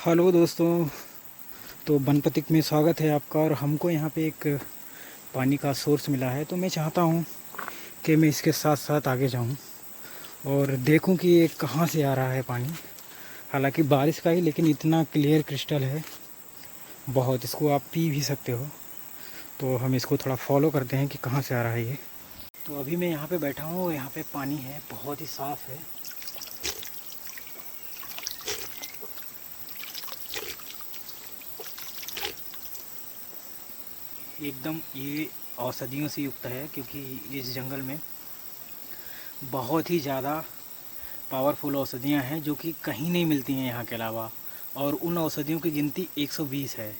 Hello दोस्तों। तो बनपतिक में स्वागत है आपका। और हमको यहाँ पे एक पानी का सोर्स मिला है, तो मैं चाहता हूँ कि मैं इसके साथ साथ आगे जाऊँ और देखूँ कि ये कहाँ से आ रहा है पानी। हालांकि बारिश का ही, लेकिन इतना क्लियर क्रिस्टल है बहुत, इसको आप पी भी सकते हो। तो हम इसको थोड़ा फॉलो करते हैं कि कहाँ से आ रहा है ये। तो अभी मैं यहाँ पे बैठा हूँ, यहाँ पे पानी है, बहुत ही साफ़ है। एकदम ये औषधियों से युक्त है, क्योंकि इस जंगल में बहुत ही ज़्यादा पावरफुल औषधियाँ हैं जो कि कहीं नहीं मिलती हैं यहाँ के अलावा। और उन औषधियों की गिनती 120 है।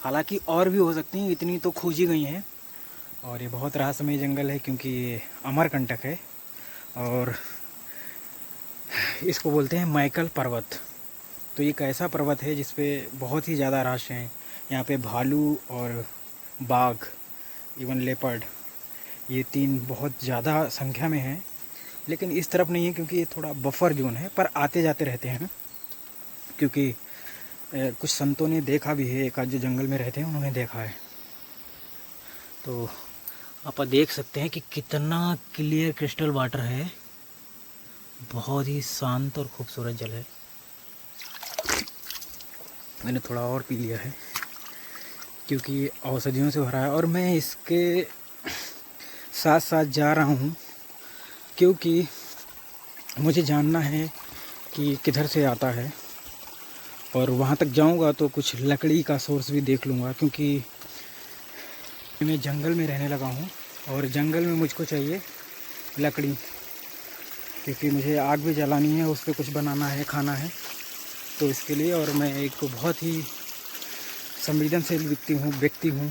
हालांकि और भी हो सकती हैं, इतनी तो खोजी गई हैं। और ये बहुत रहस्यमय जंगल है, क्योंकि ये अमरकंटक है और इसको बोलते हैं मैकल पर्वत। तो ये एक ऐसा पर्वत है जिस पे बहुत ही ज़्यादा रहस्य हैं। यहाँ पे भालू और बाघ, इवन लेपर्ड, ये तीन बहुत ज़्यादा संख्या में हैं। लेकिन इस तरफ नहीं है, क्योंकि ये थोड़ा बफर जोन है, पर आते जाते रहते हैं। क्योंकि कुछ संतों ने देखा भी है, एक आध जो जंगल में रहते हैं उन्होंने देखा है। तो आप देख सकते हैं कि कितना क्लियर क्रिस्टल वाटर है, बहुत ही शांत और खूबसूरत जल है। मैंने थोड़ा और पी लिया है क्योंकि ये औषधियों से भरा है। और मैं इसके साथ साथ जा रहा हूँ क्योंकि मुझे जानना है कि किधर से आता है। और वहाँ तक जाऊँगा तो कुछ लकड़ी का सोर्स भी देख लूँगा, क्योंकि मैं जंगल में रहने लगा हूँ और जंगल में मुझको चाहिए लकड़ी, क्योंकि मुझे आग भी जलानी है, उस पर कुछ बनाना है, खाना है। तो इसके लिए, और मैं एक बहुत ही संवेदनशील व्यक्ति हूँ।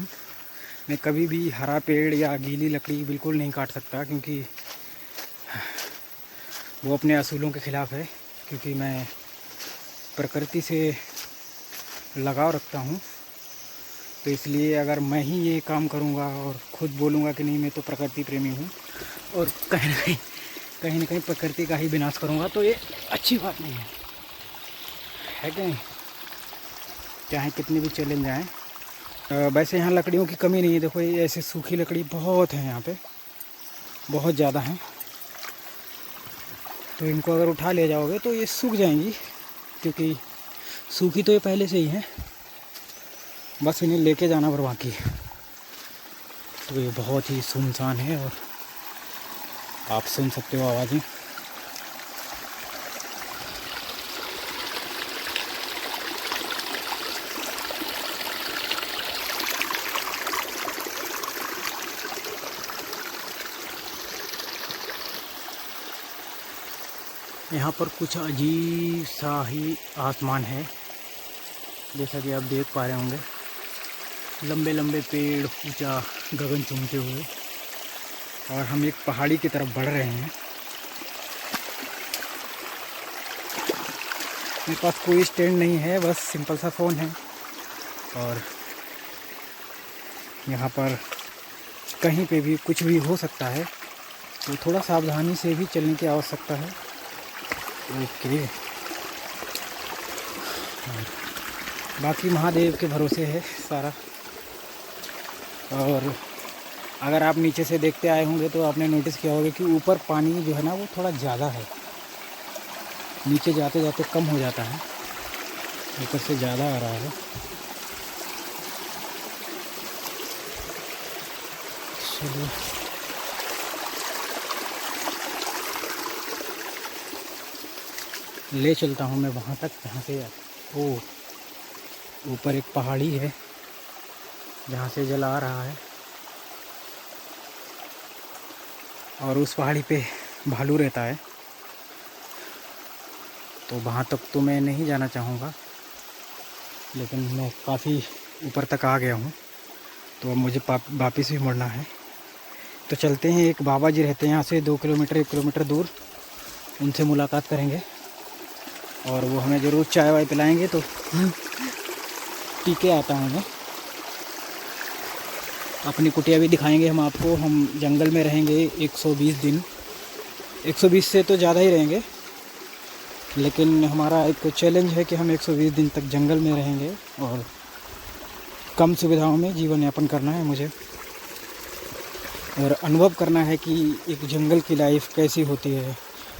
मैं कभी भी हरा पेड़ या गीली लकड़ी बिल्कुल नहीं काट सकता, क्योंकि वो अपने असूलों के ख़िलाफ़ है। क्योंकि मैं प्रकृति से लगाव रखता हूँ, तो इसलिए अगर मैं ही ये काम करूँगा और ख़ुद बोलूँगा कि नहीं मैं तो प्रकृति प्रेमी हूँ, और कहीं ना कहीं प्रकृति का ही विनाश करूँगा, तो ये अच्छी बात नहीं है कि नहीं। चाहे कितने भी चैलेंज आएँ। वैसे यहाँ लकड़ियों की कमी नहीं है। देखो, ये ऐसे सूखी लकड़ी बहुत है यहाँ पे, बहुत ज़्यादा है। तो इनको अगर उठा ले जाओगे तो ये सूख जाएंगी, क्योंकि सूखी तो ये पहले से ही है, बस इन्हें लेके जाना पर बाकी है। तो ये बहुत ही सुनसान है और आप सुन सकते हो आवाज़ें। यहाँ पर कुछ अजीब सा ही आसमान है, जैसा कि आप देख पा रहे होंगे। लंबे लंबे पेड़, ऊंचा गगन चूमते हुए, और हम एक पहाड़ी की तरफ बढ़ रहे हैं। मेरे पास कोई स्टैंड नहीं है, बस सिंपल सा फ़ोन है। और यहाँ पर कहीं पे भी कुछ भी हो सकता है, तो थोड़ा सावधानी से भी चलने की आवश्यकता है। ओके, बाकी महादेव के भरोसे है सारा। और अगर आप नीचे से देखते आए होंगे तो आपने नोटिस किया होगा कि ऊपर पानी जो है ना वो थोड़ा ज़्यादा है, नीचे जाते जाते कम हो जाता है, ऊपर से ज़्यादा आ रहा है। चलिए, ले चलता हूँ मैं वहाँ तक जहाँ से ऊपर एक पहाड़ी है जहाँ से जल आ रहा है। और उस पहाड़ी पे भालू रहता है, तो वहाँ तक तो मैं नहीं जाना चाहूँगा, लेकिन मैं काफ़ी ऊपर तक आ गया हूँ, तो अब मुझे वापस भी मुड़ना है। तो चलते हैं। एक बाबा जी रहते हैं यहाँ से 2 किलोमीटर 1 किलोमीटर दूर, उनसे मुलाकात करेंगे और वो हमें ज़रूर चाय वाय पिलाएंगे। तो पी के आता हूँ मैं। अपनी कुटिया भी दिखाएंगे हम आपको। हम जंगल में रहेंगे 120 दिन, 120 से तो ज़्यादा ही रहेंगे, लेकिन हमारा एक चैलेंज है कि हम 120 दिन तक जंगल में रहेंगे और कम सुविधाओं में जीवन यापन करना है मुझे, और अनुभव करना है कि एक जंगल की लाइफ कैसी होती है।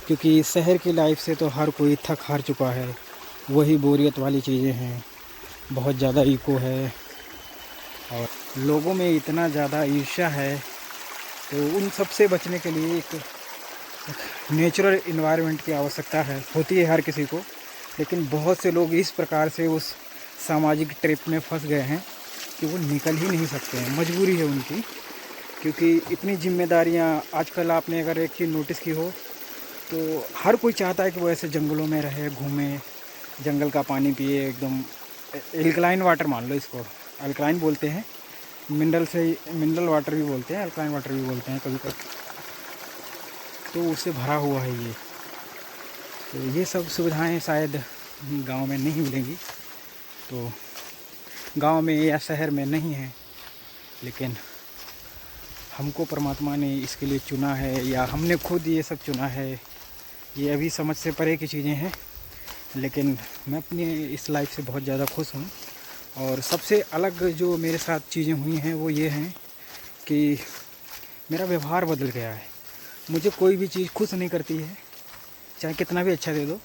क्योंकि शहर की लाइफ से तो हर कोई थक हार चुका है, वही बोरियत वाली चीज़ें हैं, बहुत ज़्यादा इको है और लोगों में इतना ज़्यादा ईर्ष्या है। तो उन सब से बचने के लिए एक नेचुरल इन्वायरमेंट की आवश्यकता है, होती है हर किसी को। लेकिन बहुत से लोग इस प्रकार से उस सामाजिक ट्रिप में फंस गए हैं कि वो निकल ही नहीं सकते हैं, मजबूरी है उनकी। क्योंकि इतनी जिम्मेदारियां आजकल, आपने अगर एक चीज़ नोटिस की हो तो हर कोई चाहता है कि वो ऐसे जंगलों में रहे, घूमे, जंगल का पानी पिए, एकदम एल्कलाइन वाटर मान लो इसको, अल्कलाइन बोलते हैं, मिनरल वाटर भी बोलते हैं, अल्कलाइन वाटर भी बोलते हैं कभी कभी। तो उससे भरा हुआ है ये। तो ये सब सुविधाएं शायद गांव में नहीं मिलेंगी, तो गांव में या शहर में नहीं है। लेकिन हमको परमात्मा ने इसके लिए चुना है, या हमने खुद ये सब चुना है, ये अभी समझ से परे की चीज़ें हैं। लेकिन मैं अपनी इस लाइफ से बहुत ज़्यादा खुश हूँ। और सबसे अलग जो मेरे साथ चीज़ें हुई हैं वो ये हैं कि मेरा व्यवहार बदल गया है। मुझे कोई भी चीज़ खुश नहीं करती है, चाहे कितना भी अच्छा दे दो,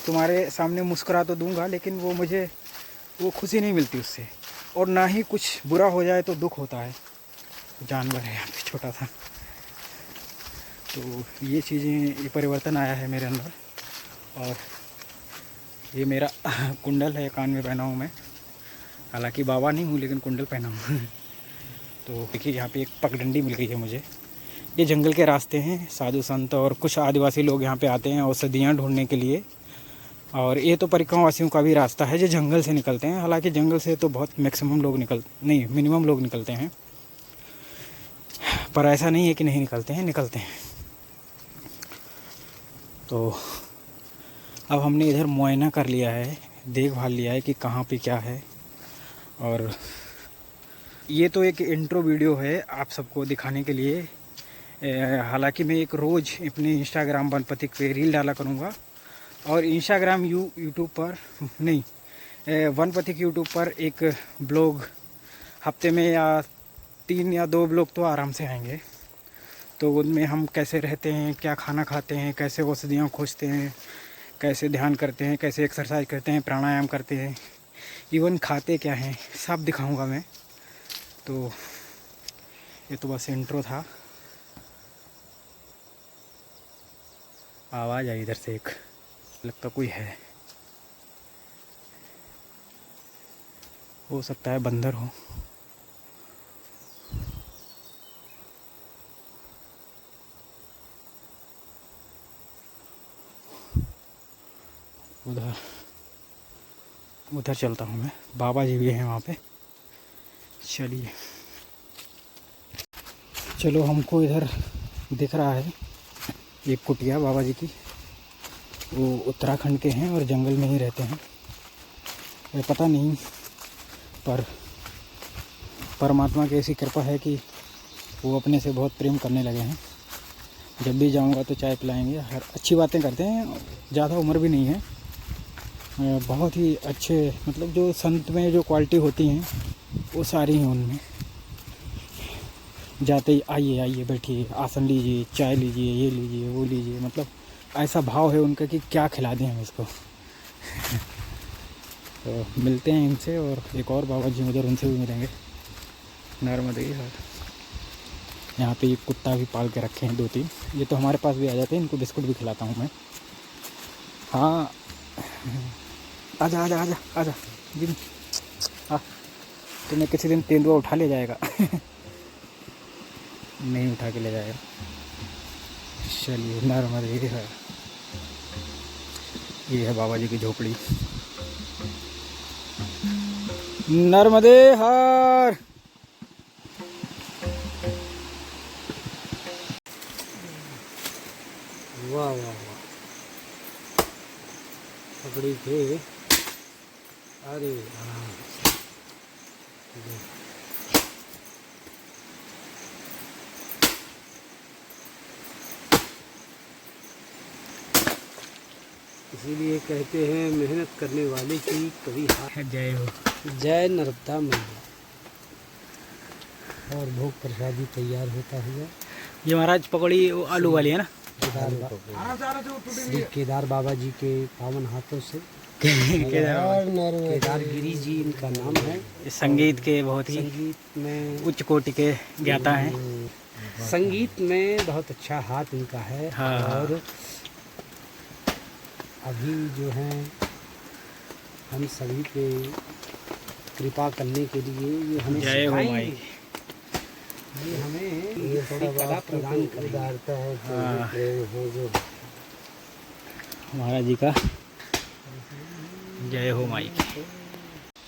तुम्हारे सामने मुस्कुरा तो दूंगा, लेकिन वो मुझे वो खुशी नहीं मिलती उससे। और ना ही कुछ बुरा हो जाए तो दुख होता है। जानवर है यहाँ पे छोटा सा, तो ये चीज़ें, ये परिवर्तन आया है मेरे अंदर। और ये मेरा कुंडल है, कान में पहना हूँ मैं, हालांकि बाबा नहीं हूँ लेकिन कुंडल पहना हूँ। तो देखिए यहाँ पे एक पगडंडी मिल गई है मुझे। ये जंगल के रास्ते हैं, साधु संत और कुछ आदिवासी लोग यहाँ पे आते हैं औषधियाँ ढूंढने के लिए। और ये तो परिक्रमवासियों का भी रास्ता है जो जंगल से निकलते हैं। हालांकि जंगल से तो बहुत मिनिमम लोग निकलते हैं, पर ऐसा नहीं है कि नहीं निकलते हैं, निकलते हैं। तो अब हमने इधर मुआयना कर लिया है, देखभाल लिया है कि कहाँ पे क्या है। और ये तो एक इंट्रो वीडियो है आप सबको दिखाने के लिए। हालांकि मैं एक रोज़ अपने इंस्टाग्राम वनपथिक पे रील डाला करूँगा, और इंस्टाग्राम यूट्यूब पर नहीं, वनपथिक यूट्यूब पर एक ब्लॉग हफ्ते में या 3 या 2 ब्लॉग तो आराम से आएंगे। तो उनमें हम कैसे रहते हैं, क्या खाना खाते हैं, कैसे औषधियाँ खोजते हैं, कैसे ध्यान करते हैं, कैसे एक्सरसाइज करते हैं, प्राणायाम करते हैं, इवन खाते क्या हैं, सब दिखाऊंगा मैं। तो ये तो बस इंट्रो था। आवाज़ आई इधर से, एक लगता कोई है, हो सकता है बंदर हो। उधर चलता हूँ मैं, बाबा जी भी हैं वहाँ पे। चलिए, चलो, हमको इधर दिख रहा है एक कुटिया बाबा जी की। वो उत्तराखंड के हैं और जंगल में ही रहते हैं। ये पता नहीं, पर परमात्मा की ऐसी कृपा है कि वो अपने से बहुत प्रेम करने लगे हैं। जब भी जाऊंगा तो चाय पिलाएंगे, हर अच्छी बातें करते हैं। ज़्यादा उम्र भी नहीं है, बहुत ही अच्छे, मतलब जो संत में जो क्वालिटी होती हैं वो सारी हैं उनमें। जाते ही आइए आइए बैठिए, आसन लीजिए, चाय लीजिए, ये लीजिए, वो लीजिए, मतलब ऐसा भाव है उनका कि क्या खिला दें हम इसको। तो मिलते हैं इनसे, और एक और बाबा जी उधर, उनसे भी मिलेंगे। नर्मदे है। यहाँ पे ये कुत्ता भी पाल के रखे हैं 2-3। ये तो हमारे पास भी आ जाते हैं, इनको बिस्कुट भी खिलाता हूँ मैं। हाँ, आजा आजा आजा आजा जी, हाँ। तुम्हें किसी दिन तेंदुआ उठा ले जाएगा। नहीं उठा के ले जाएगा। चलिए, नर्मदे है। ये है बाबा जी की झोपड़ी। नर्मदे हर। वाह वाह वाह, पकड़ी थे। अरे हाँ, इसीलिए कहते हैं मेहनत करने वाले की कभी हार। जय हो। जय नर्मदा मैया। और भोग प्रसादी तैयार होता हुआ। ये महाराज पकौड़ी वो आलू वाली है ना? श्री केदार बाबा जी के पावन हाथों से केदार गिरी जी इनका नाम है। संगीत के बहुत ही संगीत में उच्च कोटि के ज्ञाता हैं। संगीत में बहुत अच्छा हाथ इनका है। हाँ। और अभी जो है हम सभी पे कृपा करने के लिए ये हमें जय हो माई। सिखाएंगे। ये हमें ये कला प्रदान करता है। हाँ। है जो महाराज जी का जय हो माई।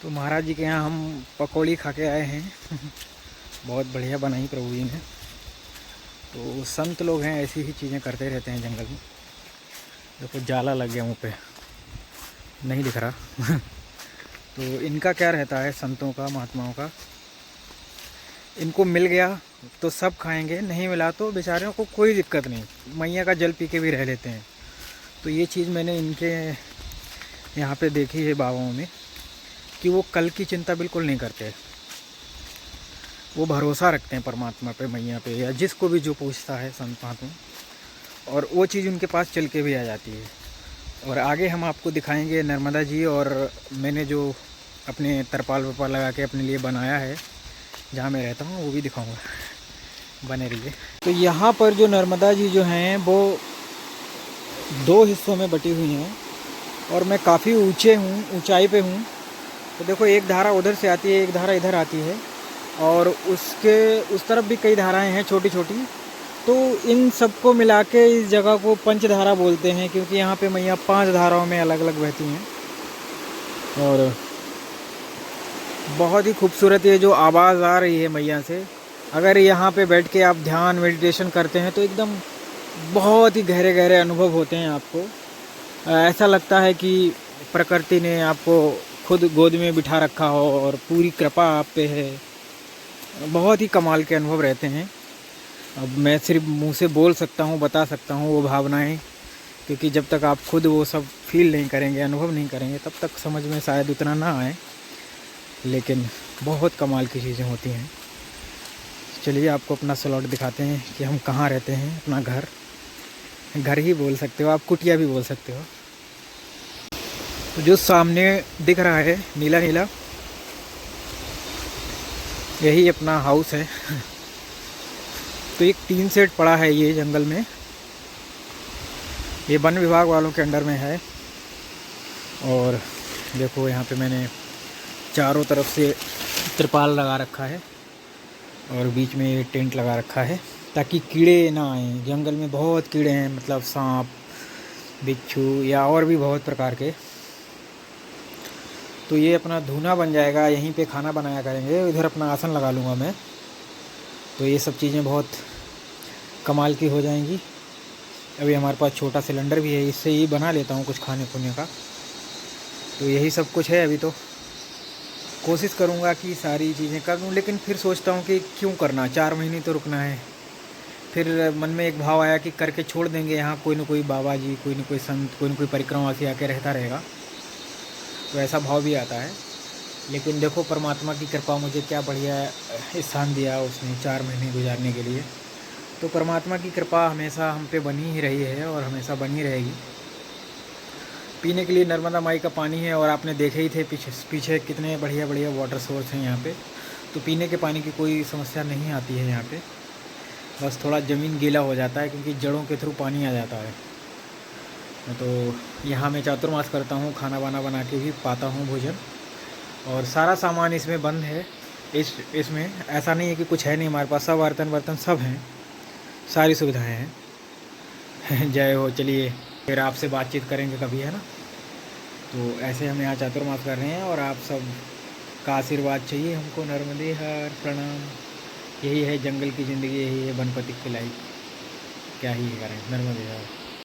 तो महाराज जी के यहाँ हम पकौड़ी खा के आए हैं। बहुत बढ़िया बनाई प्रभु जी ने। तो संत लोग हैं, ऐसी ही चीज़ें करते रहते हैं जंगल में। देखो जाला लग गया मुँह पे, नहीं दिख रहा। तो इनका क्या रहता है संतों का, महात्माओं का, इनको मिल गया तो सब खाएंगे, नहीं मिला तो बेचारों को कोई दिक्कत नहीं, मैया का जल पी के भी रह लेते हैं। तो ये चीज़ मैंने इनके यहाँ पे देखी है बाबाओं में, कि वो कल की चिंता बिल्कुल नहीं करते। वो भरोसा रखते हैं परमात्मा पे, मैया पे, या जिसको भी जो पूछता है संत महात्मा, और वो चीज़ उनके पास चल के भी आ जाती है। और आगे हम आपको दिखाएंगे नर्मदा जी, और मैंने जो अपने तरपाल वरपाल लगा के अपने लिए बनाया है जहाँ मैं रहता हूँ, वो भी दिखाऊंगा, बने रहिए। तो यहाँ पर जो नर्मदा जी जो हैं वो 2 हिस्सों में बटी हुई हैं, और मैं काफ़ी ऊंचाई पे हूँ। तो देखो एक धारा उधर से आती है, एक धारा इधर आती है, और उसके उस तरफ भी कई धाराएं हैं छोटी छोटी। तो इन सबको मिला के इस जगह को पंचधारा बोलते हैं, क्योंकि यहाँ पे मैया 5 धाराओं में अलग अलग बहती हैं। और बहुत ही खूबसूरत ये जो आवाज़ आ रही है मैया से, अगर यहाँ पे बैठ के आप ध्यान मेडिटेशन करते हैं तो एकदम बहुत ही गहरे गहरे अनुभव होते हैं आपको। ऐसा लगता है कि प्रकृति ने आपको खुद गोद में बिठा रखा हो और पूरी कृपा आप पे है। बहुत ही कमाल के अनुभव रहते हैं। अब मैं सिर्फ मुंह से बोल सकता हूँ, बता सकता हूँ वो भावनाएं, क्योंकि जब तक आप खुद वो सब फील नहीं करेंगे, अनुभव नहीं करेंगे, तब तक समझ में शायद उतना ना आए। लेकिन बहुत कमाल की चीज़ें होती हैं। चलिए आपको अपना स्लॉट दिखाते हैं कि हम कहाँ रहते हैं। अपना घर ही बोल सकते हो आप, कुटिया भी बोल सकते हो। तो जो सामने दिख रहा है नीला नीला, यही अपना हाउस है। तो एक 3 सेट पड़ा है ये जंगल में, ये वन विभाग वालों के अंडर में है। और देखो यहाँ पे मैंने चारों तरफ से त्रिपाल लगा रखा है, और बीच में टेंट लगा रखा है ताकि कीड़े ना आएँ। जंगल में बहुत कीड़े हैं, मतलब सांप, बिच्छू या और भी बहुत प्रकार के। तो ये अपना धूना बन जाएगा, यहीं पे खाना बनाया करेंगे। इधर अपना आसन लगा लूँगा मैं, तो ये सब चीज़ें बहुत कमाल की हो जाएंगी। अभी हमारे पास छोटा सिलेंडर भी है, इससे ही बना लेता हूँ कुछ खाने पीने का। तो यही सब कुछ है। अभी तो कोशिश करूँगा कि सारी चीज़ें कर दूँ, लेकिन फिर सोचता हूँ कि क्यों करना, 4 महीने तो रुकना है। फिर मन में एक भाव आया कि करके छोड़ देंगे, यहाँ कोई न कोई बाबा जी, कोई न कोई संत, कोई न कोई परिक्रमावासी आके रहता रहेगा। तो ऐसा भाव भी आता है। लेकिन देखो परमात्मा की कृपा, मुझे क्या बढ़िया स्थान दिया उसने 4 महीने गुजारने के लिए। तो परमात्मा की कृपा हमेशा हम पे बनी ही रही है और हमेशा बनी रहेगी। पीने के लिए नर्मदा माई का पानी है, और आपने देखे ही थे पीछे कितने बढ़िया बढ़िया वाटर सोर्स हैं यहाँ पे। तो पीने के पानी की कोई समस्या नहीं आती है यहाँ पे। बस थोड़ा ज़मीन गीला हो जाता है, क्योंकि जड़ों के थ्रू पानी आ जाता है। तो यहाँ मैं चातुर्मास करता हूँ, खाना वाना बना के भी पाता हूँ भोजन, और सारा सामान इसमें बंद है। इसमें ऐसा नहीं है कि कुछ है नहीं हमारे पास, सब बर्तन सब हैं, सारी सुविधाएं हैं। जय हो। चलिए फिर आपसे बातचीत करेंगे कभी, है ना। तो ऐसे हम यहाँ चातुर्मास कर रहे हैं, और आप सब का आशीर्वाद चाहिए हमको। नर्मदे हर प्रणाम। यही है जंगल की ज़िंदगी, यही है वनपति की लाइफ। क्या ही करें, नर्मदे हर।